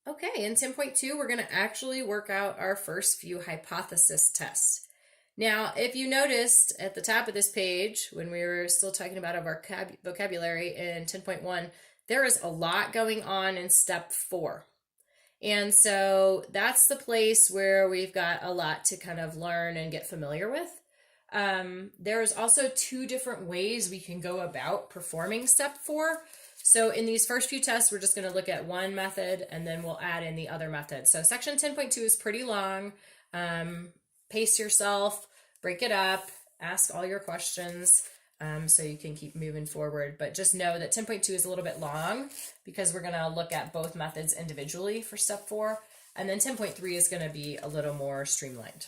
Okay, in 10.2, we're going to actually work out our first few hypothesis tests. Now, if you noticed at the top of this page, when we were still talking about our vocabulary in 10.1, there is a lot going on in step 4. And so that's the place where we've got a lot to kind of learn and get familiar with. There's also 2 different ways we can go about performing step 4. So in these first few tests, we're just going to look at one method and then we'll add in the other method. So section 10.2 is pretty long. Pace yourself, break it up, ask all your questions so you can keep moving forward. But just know that 10.2 is a little bit long because we're going to look at both methods individually for step 4. And then 10.3 is going to be a little more streamlined.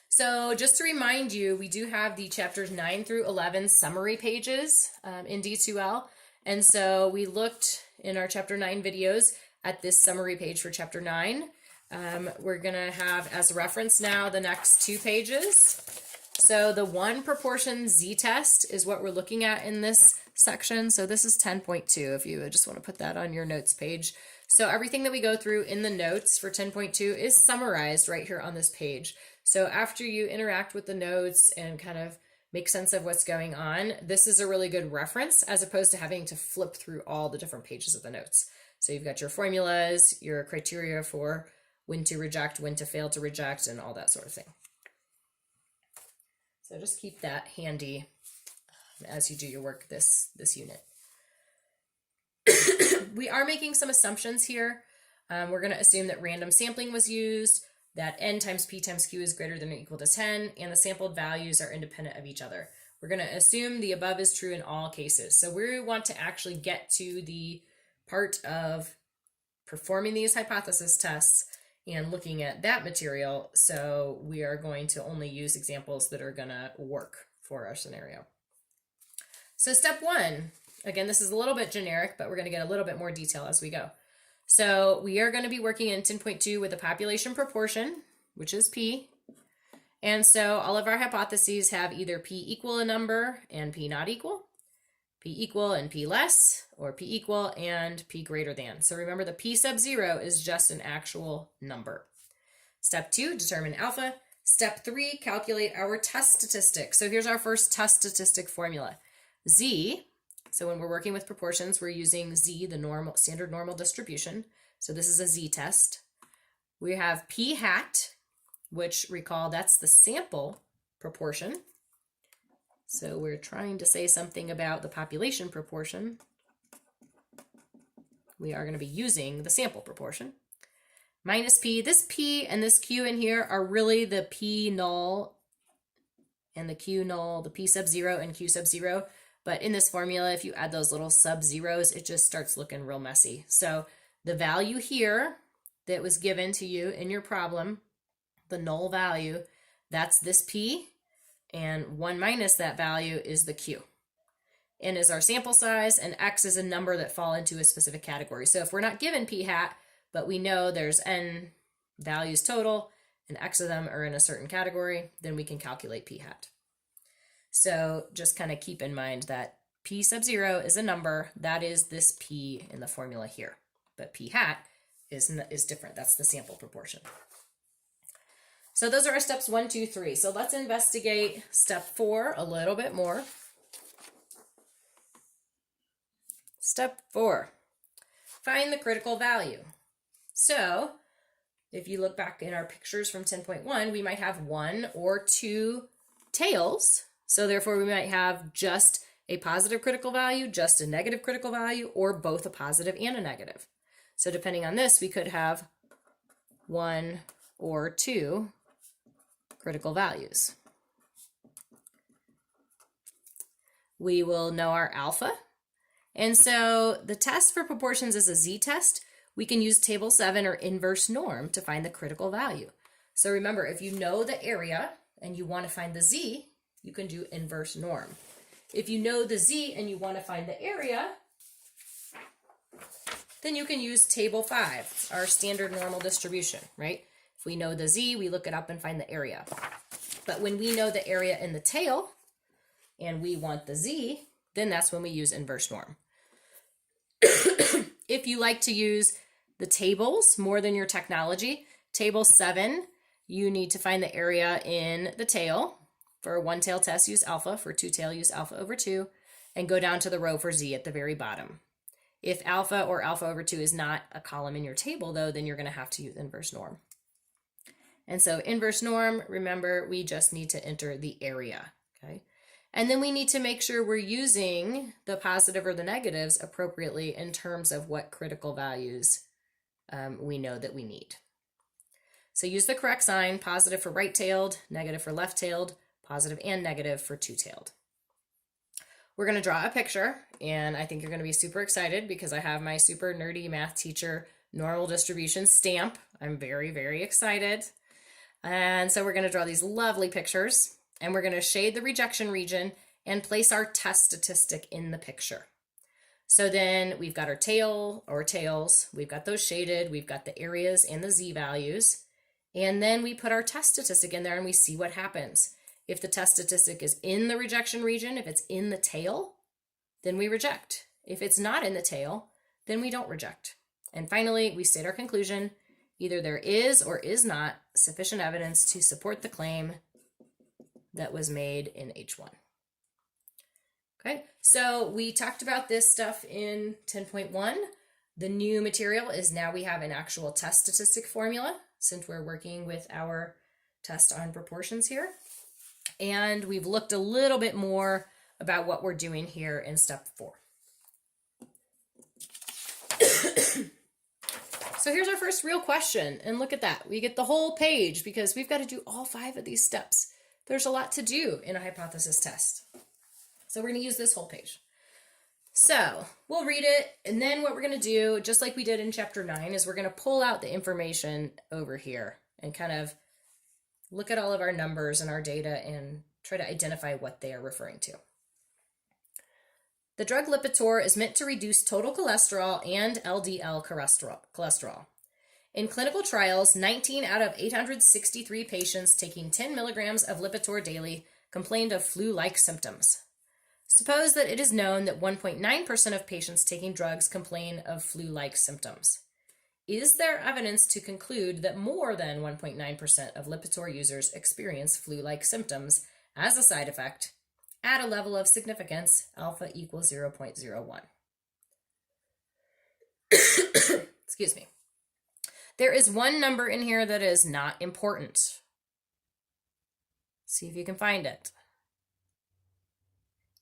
So just to remind you, we do have the chapters 9 through 11 summary pages in D2L. And so we looked in our chapter 9 videos at this summary page for chapter 9. We're going to have as a reference now the next 2 pages. So the one proportion z-test is what we're looking at in this section. So this is 10.2 if you just want to put that on your notes page. So everything that we go through in the notes for 10.2 is summarized right here on this page. So after you interact with the notes and kind of make sense of what's going on, this is a really good reference as opposed to having to flip through all the different pages of the notes. So you've got your formulas, your criteria for when to reject, when to fail to reject, and all that sort of thing. So just keep that handy as you do your work this unit. We are making some assumptions here. We're going to assume that random sampling was used, that n times p times q is greater than or equal to 10, and the sampled values are independent of each other. We're going to assume the above is true in all cases. So we want to actually get to the part of performing these hypothesis tests and looking at that material. So we are going to only use examples that are going to work for our scenario. So step 1, again, this is a little bit generic, but we're going to get a little bit more detail as we go. So we are going to be working in 10.2 with a population proportion, which is P. And so all of our hypotheses have either P equal a number and P not equal, P equal and P less, or P equal and P greater than. So remember the P sub 0 is just an actual number. Step 2, determine alpha. Step 3, calculate our test statistic. So here's our first test statistic formula. Z, so when we're working with proportions, we're using Z, the standard normal distribution. So this is a z-test. We have P hat, which recall that's the sample proportion. So we're trying to say something about the population proportion. We are going to be using the sample proportion. Minus P, this P and this Q in here are really the P null and the Q null, the P sub 0 and Q sub 0. But in this formula, if you add those little sub-zeros, it just starts looking real messy. So the value here that was given to you in your problem, the null value, that's this P, and 1 minus that value is the Q. N is our sample size, and X is a number that fall into a specific category. So if we're not given P hat, but we know there's N values total, and X of them are in a certain category, then we can calculate P hat. So just kind of keep in mind that P sub 0 is a number, that is this P in the formula here. But P hat is different, that's the sample proportion. So those are our steps 1, 2, 3. So let's investigate step 4 a little bit more. Step 4, find the critical value. So if you look back in our pictures from 10.1, we might have 1 or 2 tails. So therefore we might have just a positive critical value, just a negative critical value, or both a positive and a negative. So depending on this, we could have 1 or 2 critical values. We will know our alpha. And so the test for proportions is a z-test. We can use table 7 or inverse norm to find the critical value. So remember, if you know the area and you want to find the z, you can do inverse norm. If you know the z and you want to find the area, then you can use table 5, our standard normal distribution, right? If we know the z, we look it up and find the area. But when we know the area in the tail and we want the z, then that's when we use inverse norm. If you like to use the tables more than your technology. Table 7, you need to find the area in the tail. For a one-tail test, use alpha. For two-tail, use alpha over 2. And go down to the row for z at the very bottom. If alpha or alpha over 2 is not a column in your table, though, then you're going to have to use inverse norm. And so inverse norm, remember, we just need to enter the area, okay? And then we need to make sure we're using the positive or the negatives appropriately in terms of what critical values we know that we need. So use the correct sign, positive for right-tailed, negative for left-tailed, positive and negative for two-tailed. We're going to draw a picture, and I think you're going to be super excited because I have my super nerdy math teacher normal distribution stamp. I'm very, very excited. And so we're going to draw these lovely pictures, and we're going to shade the rejection region and place our test statistic in the picture. So then we've got our tail or tails, we've got those shaded, we've got the areas and the z values, and then we put our test statistic in there and we see what happens. If the test statistic is in the rejection region, if it's in the tail, then we reject. If it's not in the tail, then we don't reject. And finally, we state our conclusion. Either there is or is not sufficient evidence to support the claim that was made in H1. Okay, so we talked about this stuff in 10.1. The new material is now we have an actual test statistic formula since we're working with our test on proportions here. And we've looked a little bit more about what we're doing here in step 4. So here's our first real question, and look at that. We get the whole page because we've got to do all 5 of these steps. There's a lot to do in a hypothesis test. So we're going to use this whole page. So we'll read it, and then what we're going to do, just like we did in chapter 9, is we're going to pull out the information over here and kind of look at all of our numbers and our data and try to identify what they are referring to. The drug Lipitor is meant to reduce total cholesterol and LDL cholesterol. In clinical trials, 19 out of 863 patients taking 10 milligrams of Lipitor daily complained of flu-like symptoms. Suppose that it is known that 1.9% of patients taking drugs complain of flu-like symptoms. Is there evidence to conclude that more than 1.9% of Lipitor users experience flu-like symptoms as a side effect at a level of significance alpha equals 0.01? Excuse me. There is one number in here that is not important. See if you can find it.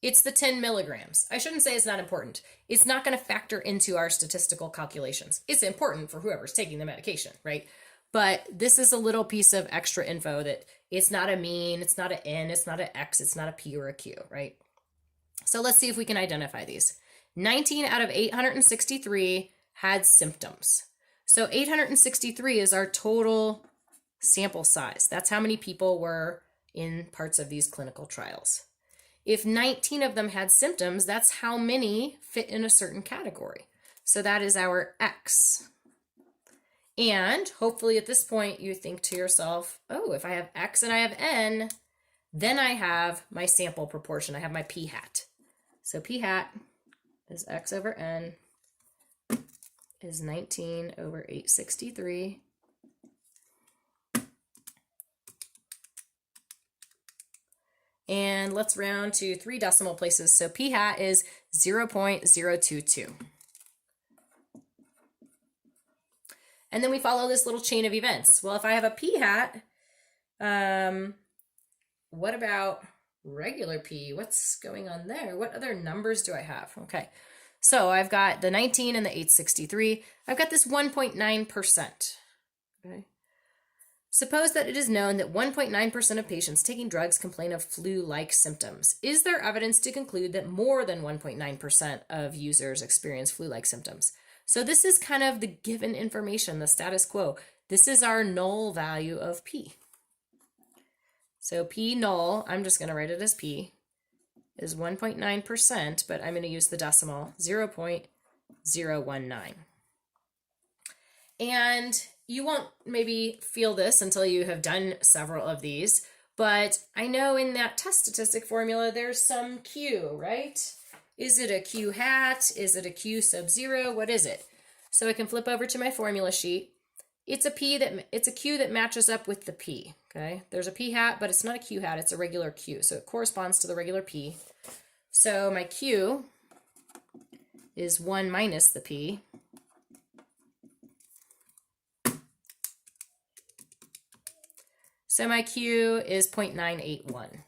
It's the 10 milligrams. I shouldn't say it's not important. It's not going to factor into our statistical calculations. It's important for whoever's taking the medication, right? But this is a little piece of extra info that it's not a mean, it's not an N, it's not an X, it's not a P or a Q, right? So let's see if we can identify these. 19 out of 863 had symptoms. So 863 is our total sample size. That's how many people were in parts of these clinical trials. If 19 of them had symptoms, that's how many fit in a certain category. So that is our X. And hopefully at this point you think to yourself, oh, if I have X and I have N, then I have my sample proportion. I have my P hat. So P hat is X over N is 19 over 863. And let's round to 3 decimal places. So P hat is 0.022. And then we follow this little chain of events. Well, if I have a P hat, what about regular P? What's going on there? What other numbers do I have? Okay, so I've got the 19 and the 863. I've got this 1.9%. Okay. Suppose that it is known that 1.9% of patients taking drugs complain of flu-like symptoms. Is there evidence to conclude that more than 1.9% of users experience flu-like symptoms? So this is kind of the given information, the status quo. This is our null value of P. So P null, I'm just going to write it as P, is 1.9%, but I'm going to use the decimal, 0.019. And you won't maybe feel this until you have done several of these, but I know in that test statistic formula, there's some Q, right? Is it a Q hat? Is it a Q sub 0? What is it? So I can flip over to my formula sheet. It's a Q that matches up with the P, okay? There's a P hat, but it's not a Q hat, it's a regular Q. So it corresponds to the regular P. So my Q is 1 minus the P. So my Q is 0.981.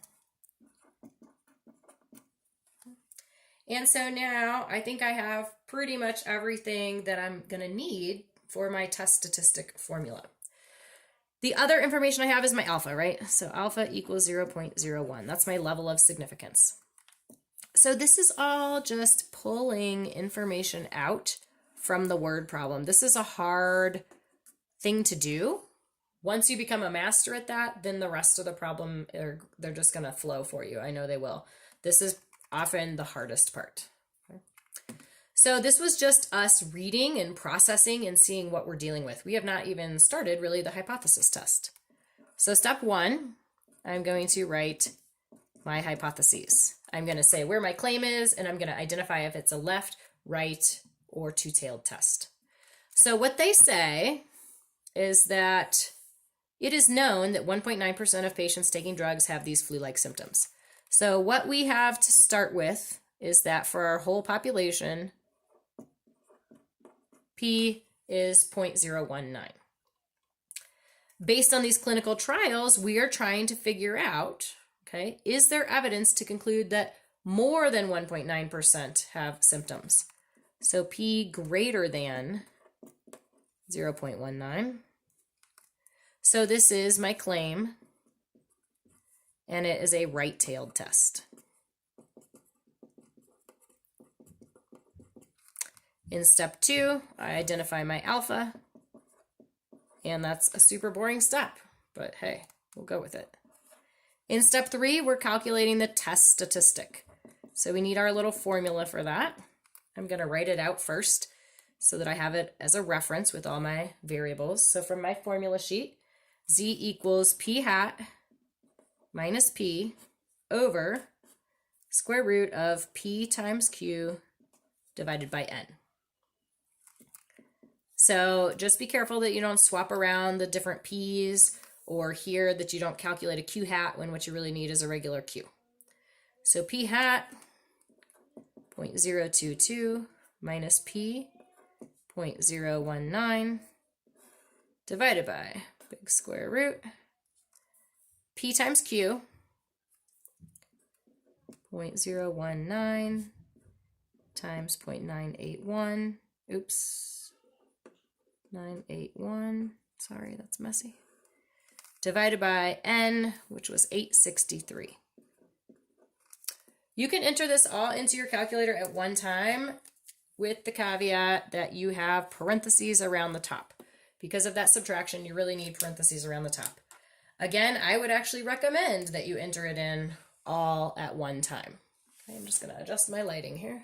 And so now I think I have pretty much everything that I'm going to need for my test statistic formula. The other information I have is my alpha, right? So alpha equals 0.01. That's my level of significance. So this is all just pulling information out from the word problem. This is a hard thing to do. Once you become a master at that, then the rest of the problem, they're just going to flow for you. I know they will. This is often the hardest part. Okay. So this was just us reading and processing and seeing what we're dealing with. We have not even started really the hypothesis test. So step 1, I'm going to write my hypotheses. I'm going to say where my claim is, and I'm going to identify if it's a left, right, or two-tailed test. So what they say is that it is known that 1.9% of patients taking drugs have these flu-like symptoms. So what we have to start with is that for our whole population, P is 0.019. Based on these clinical trials, we are trying to figure out, okay, is there evidence to conclude that more than 1.9% have symptoms? So P greater than 0.19. So this is my claim, and it is a right-tailed test. In step 2, I identify my alpha, and that's a super boring step, but hey, we'll go with it. In step 3, we're calculating the test statistic. So we need our little formula for that. I'm going to write it out first so that I have it as a reference with all my variables. So from my formula sheet, Z equals P hat minus P over square root of P times Q divided by N. So just be careful that you don't swap around the different P's, or here that you don't calculate a Q hat when what you really need is a regular Q. So P hat 0.022 minus P 0.019 divided by big square root P times Q 0.019 times 0.981. Oops. 981. Sorry, that's messy. Divided by N, which was 863. You can enter this all into your calculator at one time with the caveat that you have parentheses around the top. Because of that subtraction, you really need parentheses around the top. Again, I would actually recommend that you enter it in all at one time. Okay, I'm just going to adjust my lighting here.